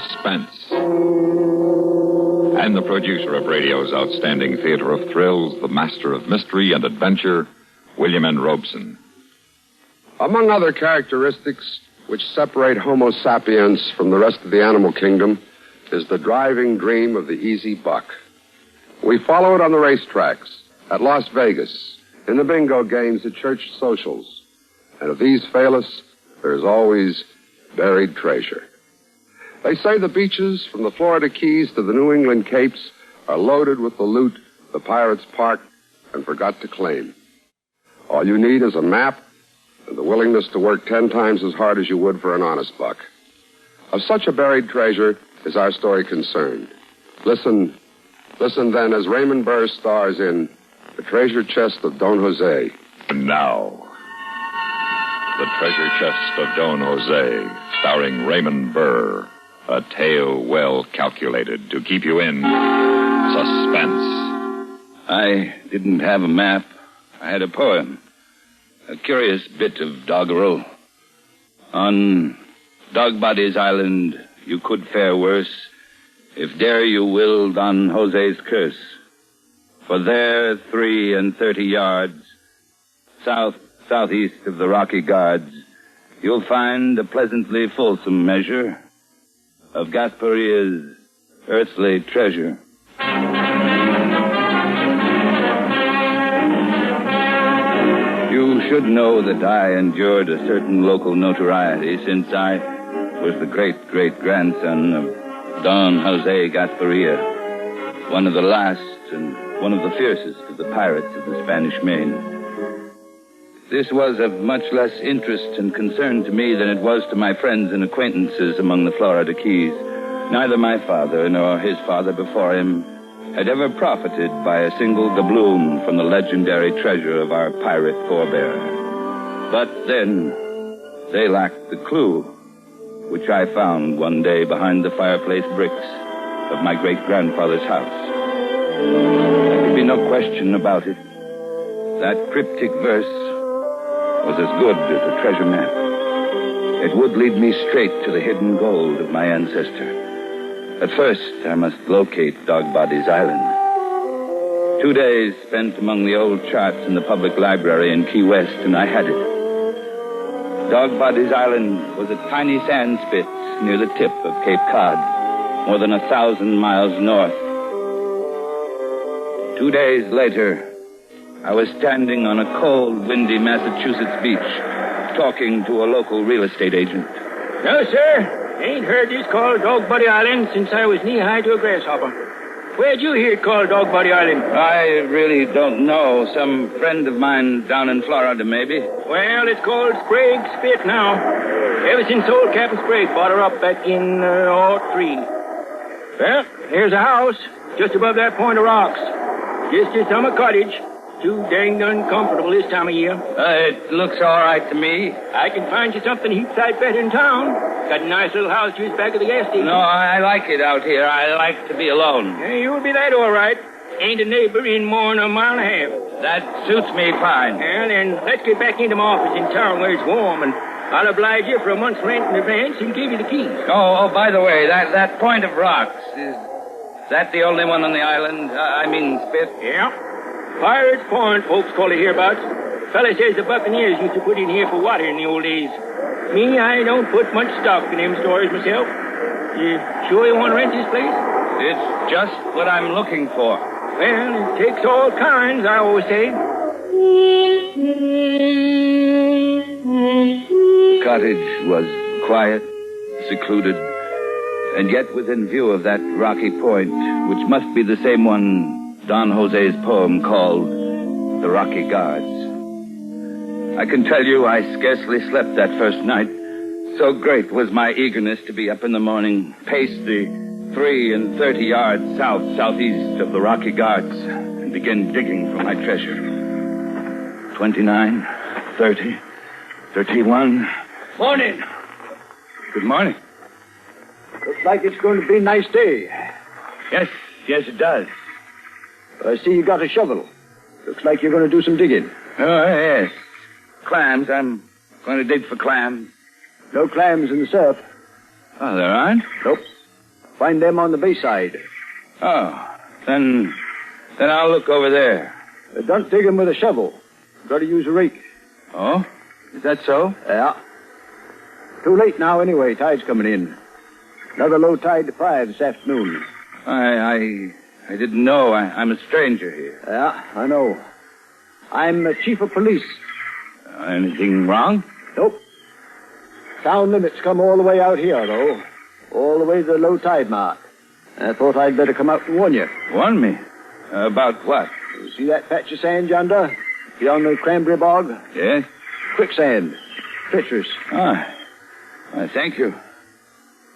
Suspense. And the producer of radio's outstanding theater of thrills, the master of mystery and adventure, William N. Robeson. Among other characteristics which separate Homo sapiens from the rest of the animal kingdom is the driving dream of the easy buck. We follow it on the racetracks, at Las Vegas, in the bingo games at church socials. And if these fail us, there's always buried treasure. They say the beaches from the Florida Keys to the New England Capes are loaded with the loot the pirates parked and forgot to claim. All you need is a map and the willingness to work 10 times as hard as you would for an honest buck. Of such a buried treasure is our story concerned. Listen then as Raymond Burr stars in The Treasure Chest of Don Jose. And now, The Treasure Chest of Don Jose, starring Raymond Burr. A tale well calculated to keep you in suspense. I didn't have a map. I had a poem. A curious bit of doggerel. On Dogbody's Island, you could fare worse if dare you will Don Jose's curse. For there, 33 yards, southeast of the Rocky Guards, you'll find a pleasantly fulsome measure of Gasparia's earthly treasure. You should know that I endured a certain local notoriety since I was the great-great-grandson of Don Jose Gasparia, one of the last and one of the fiercest of the pirates of the Spanish Main. This was of much less interest and concern to me than it was to my friends and acquaintances among the Florida Keys. Neither my father nor his father before him had ever profited by a single doubloon from the legendary treasure of our pirate forebear. But then, they lacked the clue, which I found one day behind the fireplace bricks of my great-grandfather's house. There could be no question about it. That cryptic verse was as good as a treasure map. It would lead me straight to the hidden gold of my ancestor. At first, I must locate Dogbody's Island. 2 days spent among the old charts in the public library in Key West, and I had it. Dogbody's Island was a tiny sand spit near the tip of Cape Cod, more than 1,000 miles north. 2 days later, I was standing on a cold, windy Massachusetts beach, talking to a local real estate agent. No, sir. Ain't heard this called Dogbody Island since I was knee-high to a grasshopper. Where'd you hear it called Dogbody Island? I really don't know. Some friend of mine down in Florida, maybe. Well, it's called Sprague Spit now. Ever since old Captain Sprague bought her up back in 03. Well, here's a house just above that point of rocks. Just a summer cottage. Too dang uncomfortable this time of year. It looks all right to me. I can find you something heap sight better in town. Got a nice little house just back of the gas station. No, I like it out here. I like to be alone. Yeah, you'll be that all right. Ain't a neighbor in more than a mile and a half. That suits me fine. Well, then let's get back into my office in town where it's warm, and I'll oblige you for a month's rent in advance and give you the keys. Oh, by the way, that point of rocks, is that the only one on the island? I mean, Spit? Yeah. Pirates Point, folks call it hereabouts. Fella says the Buccaneers used to put in here for water in the old days. Me, I don't put much stock in them stories myself. You sure you want to rent this place? It's just what I'm looking for. Well, it takes all kinds, I always say. The cottage was quiet, secluded, and yet within view of that rocky point, which must be the same one Don Jose's poem called The Rocky Guards. I can tell you I scarcely slept that first night. So great was my eagerness to be up in the morning, pace the 33 yards southeast of the Rocky Guards, and begin digging for my treasure. 29, 30, 31. Morning. Good morning. Looks like it's going to be a nice day. Yes, it does. I see you got a shovel. Looks like you're going to do some digging. Oh, yes. Clams. I'm going to dig for clams. No clams in the surf. Oh, there aren't? Nope. Find them on the bayside. Oh, then I'll look over there. Don't dig them with a shovel. Got to use a rake. Oh? Is that so? Yeah. Too late now anyway. Tide's coming in. Another low tide to 5 this afternoon. I didn't know. I'm a stranger here. Yeah, I know. I'm the chief of police. Anything wrong? Nope. Town limits come all the way out here, though. All the way to the low tide mark. I thought I'd better come out and warn you. Warn me? About what? You see that patch of sand yonder? Beyond the cranberry bog? Yes? Quicksand. Treacherous. Thank you.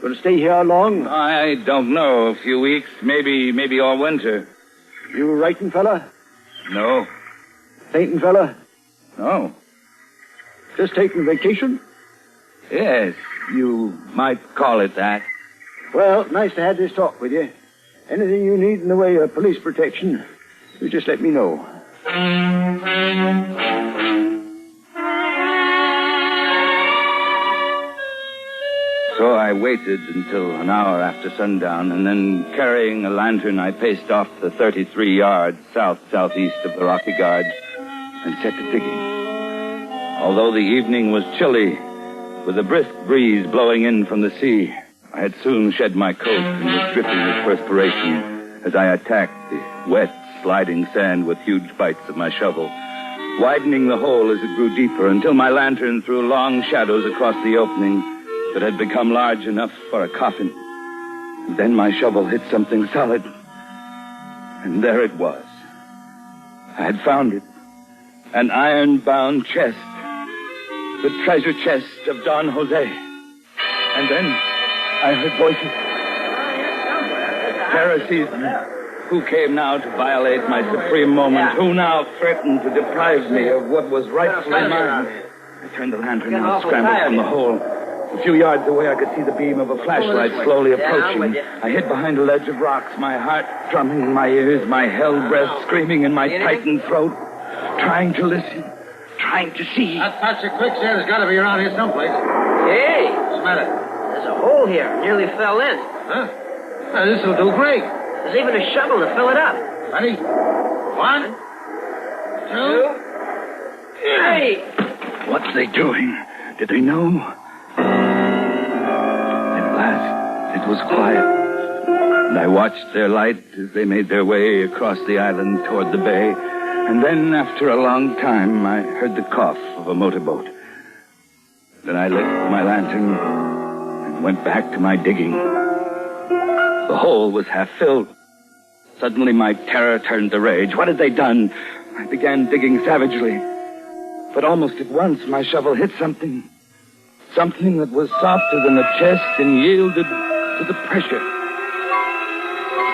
Going to stay here long? I don't know. A few weeks, maybe all winter. You writing fella? No. Painting fella? No. Just taking vacation? Yes, you might call it that. Well, nice to have this talk with you. Anything you need in the way of police protection, you just let me know. So I waited until an hour after sundown, and then, carrying a lantern, I paced off the 33 yards southeast of the Rocky Guard and set to digging. Although the evening was chilly, with a brisk breeze blowing in from the sea, I had soon shed my coat and was dripping with perspiration as I attacked the wet, sliding sand with huge bites of my shovel, widening the hole as it grew deeper until my lantern threw long shadows across the opening that had become large enough for a coffin. And then my shovel hit something solid, and there it was. I had found it. An iron-bound chest. The treasure chest of Don Jose. And then I heard voices. Terror seized me. Who came now to violate my supreme moment? Who now threatened to deprive me of what was rightfully mine? I turned the lantern and scrambled from the hole. A few yards away, I could see the beam of a flashlight slowly approaching. I hid behind a ledge of rocks, my heart drumming in my ears, my held breath screaming in my tightened throat, trying to listen, trying to see. That patch of quicksand has got to be around here someplace. Hey! Smell it. There's a hole here. Nearly fell in. Huh? Well, this will do great. There's even a shovel to fill it up. Ready? 1, 2... Hey! What's they doing? Did they know? At last, it was quiet, and I watched their light as they made their way across the island toward the bay. And then, after a long time, I heard the cough of a motorboat. Then I lit my lantern and went back to my digging. The hole was half filled. Suddenly, my terror turned to rage. What had they done? I began digging savagely. But almost at once, my shovel hit something. Something that was softer than the chest and yielded to the pressure.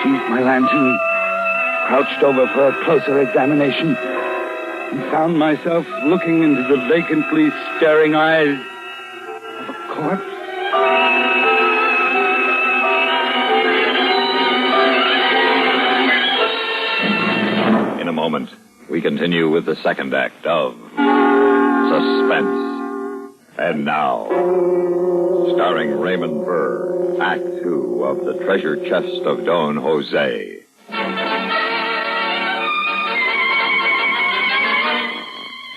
Seized my lantern, crouched over for a closer examination, and found myself looking into the vacantly staring eyes of a corpse. In a moment, we continue with the second act of Suspense. And now, starring Raymond Burr, Act 2 of The Treasure Chest of Don Jose.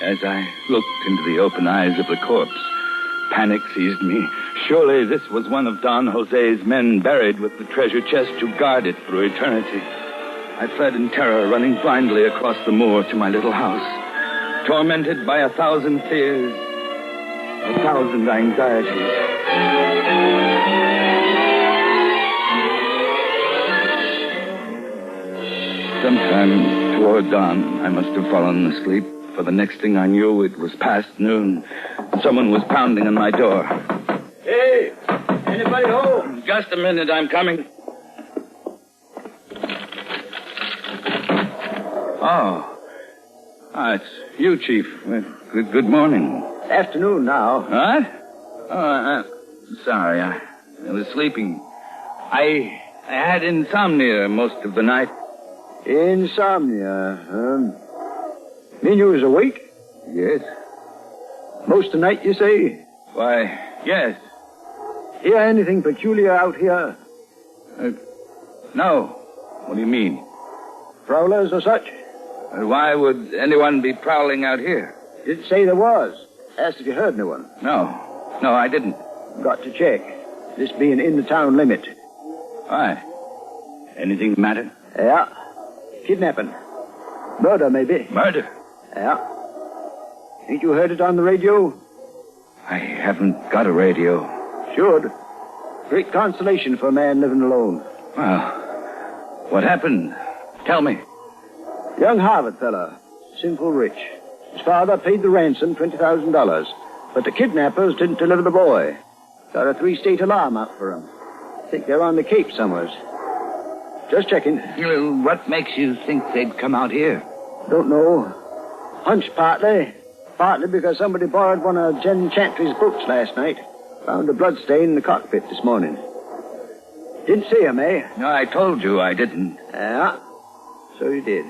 As I looked into the open eyes of the corpse, panic seized me. Surely this was one of Don Jose's men buried with the treasure chest to guard it through eternity. I fled in terror, running blindly across the moor to my little house, tormented by 1,000 fears, 1,000 anxieties. Sometime toward dawn, I must have fallen asleep, for the next thing I knew, it was past noon. Someone was pounding on my door. Hey! Anybody home? Just a minute, I'm coming. It's you, Chief. Good morning. Afternoon now. What? Sorry, I was sleeping. I had insomnia most of the night. Insomnia, Mean you was awake? Yes. Most of the night, you say? Why, yes. Hear anything peculiar out here? No. What do you mean? Prowlers or such? Why would anyone be prowling out here? Didn't say there was. Asked if you heard anyone. No, I didn't. Got to check. This being in the town limit. Why? Anything the matter? Yeah. Kidnapping. Murder, maybe. Murder? Yeah. Ain't you heard it on the radio? I haven't got a radio. Should. Great consolation for a man living alone. Well, what happened? Tell me. Young Harvard fella. Sinful rich. His father paid the ransom, $20,000. But the kidnappers didn't deliver the boy. Got a 3-state alarm out for him. Think they're on the Cape somewheres. Just checking. Well, what makes you think they'd come out here? Don't know. Hunch partly. Partly because somebody borrowed one of Jen Chantry's books last night. Found a bloodstain in the cockpit this morning. Didn't see him, eh? No, I told you I didn't. Yeah. So you did.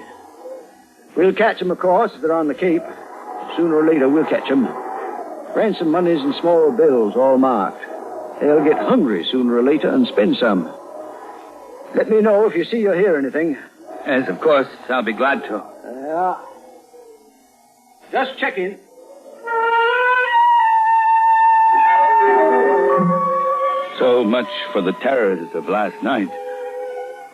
We'll catch them, of course, if they're on the Cape. Sooner or later, we'll catch them. Ransom money's in small bills, all marked. They'll get hungry sooner or later and spend some. Let me know if you see or hear anything. Yes, of course. I'll be glad to. Yeah. Just checking. So much for the terrors of last night.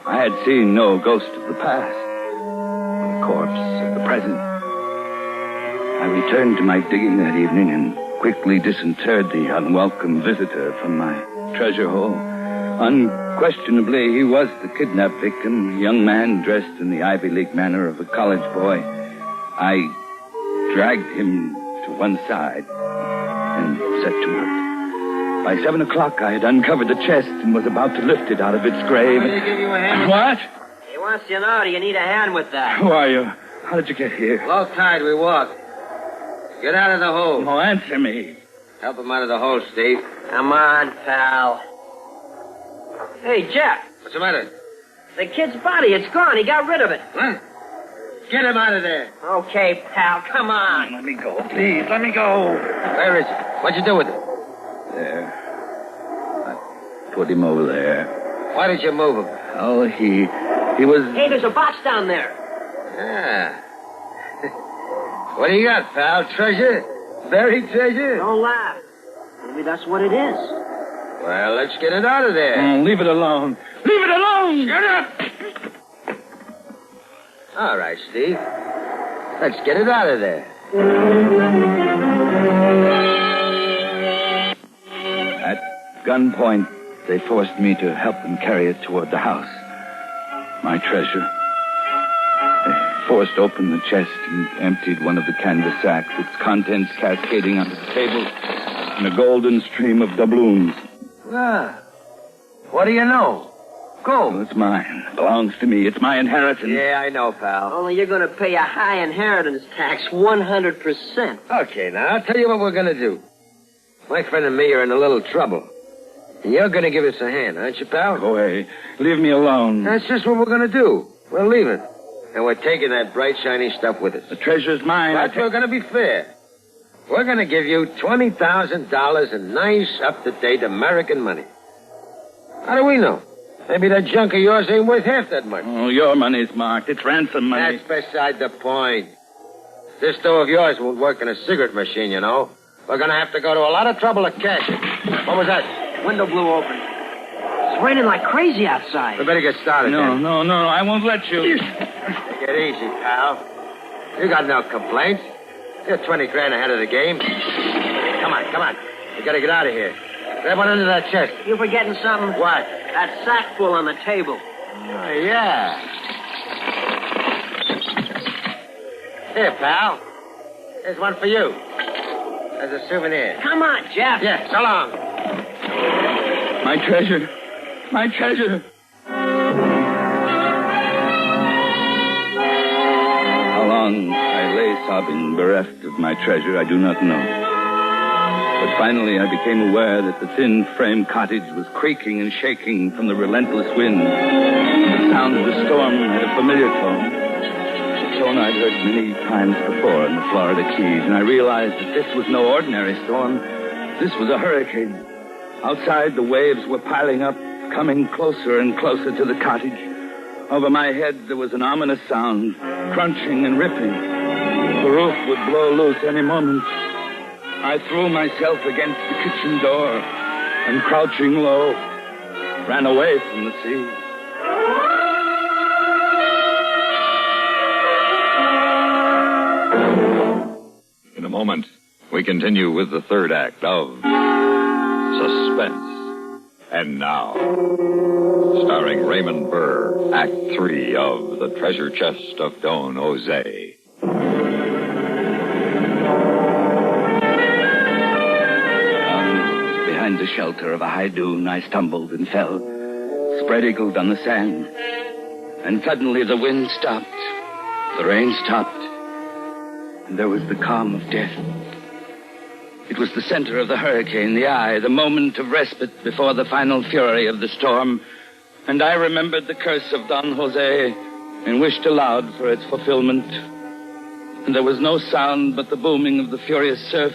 I had seen no ghost of the past, the corpse of the present. I returned to my digging that evening and quickly disinterred the unwelcome visitor from my treasure hole. Unquestionably, he was the kidnapped victim, a young man dressed in the Ivy League manner of a college boy. I dragged him to one side and set to work. By 7 o'clock, I had uncovered the chest and was about to lift it out of its grave. Want me to give you a hand? What? He wants to know, do you need a hand with that? Who are you? How did you get here? Low tide, we walk. Get out of the hole. Oh, answer me. Help him out of the hole, Steve. Come on, pal. Hey, Jeff. What's the matter? The kid's body, it's gone. He got rid of it. What? Get him out of there. Okay, pal, come on. Let me go, please. Let me go. Where is he? What'd you do with him? There. I put him over there. Why did you move him? Oh, he was... Hey, there's a box down there. Ah. What do you got, pal? Treasure? Buried treasure? Don't laugh. Maybe that's what it is. Well, let's get it out of there. leave it alone. Leave it alone! Shut up! All right, Steve. Let's get it out of there. At gunpoint, they forced me to help them carry it toward the house. My treasure. They forced open the chest and emptied one of the canvas sacks, its contents cascading onto the table in a golden stream of doubloons. Ah. What do you know? Gold. Well, it's mine. It belongs to me. It's my inheritance. Yeah, I know, pal. Only you're going to pay a high inheritance tax, 100%. Okay, now, I'll tell you what we're going to do. My friend and me are in a little trouble. And you're going to give us a hand, aren't you, pal? Go away. Leave me alone. That's just what we're going to do. We're leaving. And we're taking that bright, shiny stuff with us. The treasure's mine. But we're going to be fair. We're going to give you $20,000 in nice, up-to-date American money. How do we know? Maybe that junk of yours ain't worth half that much. Oh, your money's marked. It's ransom money. That's beside the point. This door of yours won't work in a cigarette machine, you know. We're going to have to go to a lot of trouble to cash it. What was that? Window blew open. It's raining like crazy outside. We better get started then. No, I won't let you. Take it easy, pal. You got no complaints. You're 20 grand ahead of the game. Come on. We got to get out of here. Grab one under that chest. You forgetting something? What? That sack full on the table. Oh, yeah. Here, pal. Here's one for you. As a souvenir. Come on, Jeff. Yeah, so long. My treasure. My treasure. How long I lay sobbing, bereft of my treasure, I do not know. But finally, I became aware that the thin frame cottage was creaking and shaking from the relentless wind. The sound of the storm had a familiar tone. A tone I'd heard many times before in the Florida Keys, and I realized that this was no ordinary storm. This was a hurricane. Outside, the waves were piling up, coming closer and closer to the cottage. Over my head, there was an ominous sound, crunching and ripping. The roof would blow loose any moment. I threw myself against the kitchen door and, crouching low, ran away from the sea. In a moment, we continue with the third act of Suspense. And now, starring Raymond Burr, Act 3 of The Treasure Chest of Don Jose. Behind the shelter of a high dune, I stumbled and fell, spread-eagled on the sand. And suddenly the wind stopped, the rain stopped, and there was the calm of death. It was the center of the hurricane, the eye, the moment of respite before the final fury of the storm. And I remembered the curse of Don Jose and wished aloud for its fulfillment. And there was no sound but the booming of the furious surf.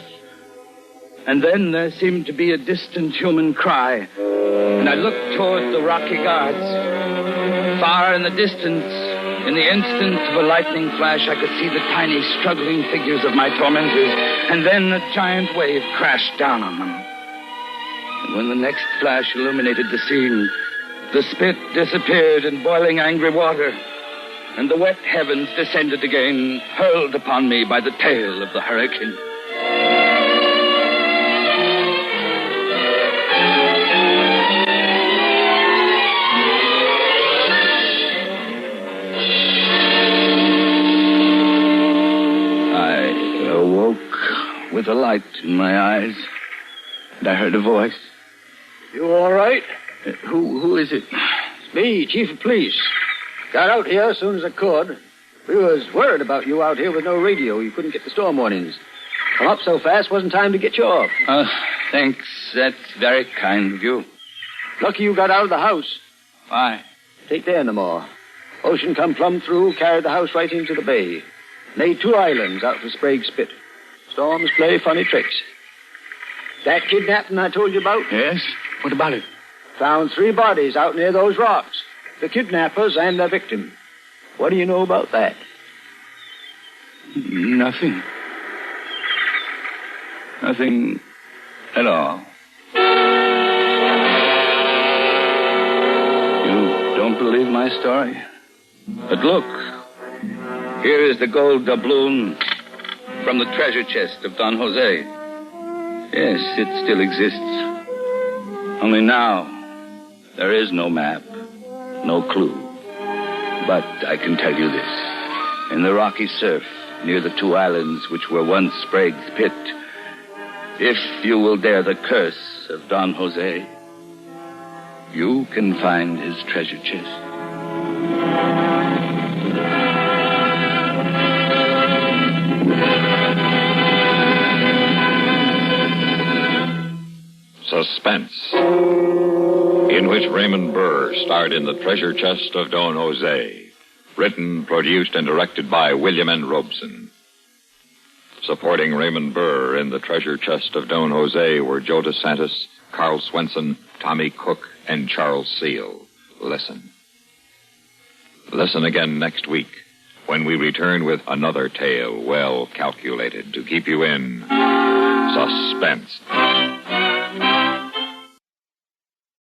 And then there seemed to be a distant human cry. And I looked toward the rocky guards. Far in the distance, in the instant of a lightning flash, I could see the tiny, struggling figures of my tormentors. And then a giant wave crashed down on them. And when the next flash illuminated the scene, the spit disappeared in boiling angry water. And the wet heavens descended again, hurled upon me by the tail of the hurricane. With a light in my eyes, and I heard a voice. You all right? Who is it? It's me, Chief of Police. Got out here as soon as I could. We was worried about you out here with no radio. You couldn't get the storm warnings. Come up so fast, wasn't time to get you off. Thanks. That's very kind of you. Lucky you got out of the house. Why? Take there no more. Ocean come plumb through, carried the house right into the bay. Made 2 islands out for Sprague Spit. Storms play funny tricks. That kidnapping I told you about? Yes? What about it? Found 3 bodies out near those rocks. The kidnappers and their victim. What do you know about that? Nothing. Nothing at all. You don't believe my story? But look, here is the gold doubloon from the treasure chest of Don Jose. Yes, it still exists. Only now, there is no map, no clue. But I can tell you this. In the rocky surf, near the 2 islands which were once Sprague's Pit, if you will dare the curse of Don Jose, you can find his treasure chest. Suspense, in which Raymond Burr starred in The Treasure Chest of Don Jose. Written, produced, and directed by William N. Robeson. Supporting Raymond Burr in The Treasure Chest of Don Jose were Joe DeSantis, Carl Swenson, Tommy Cook, and Charles Seal. Listen. Listen again next week when we return with another tale well calculated to keep you in suspense.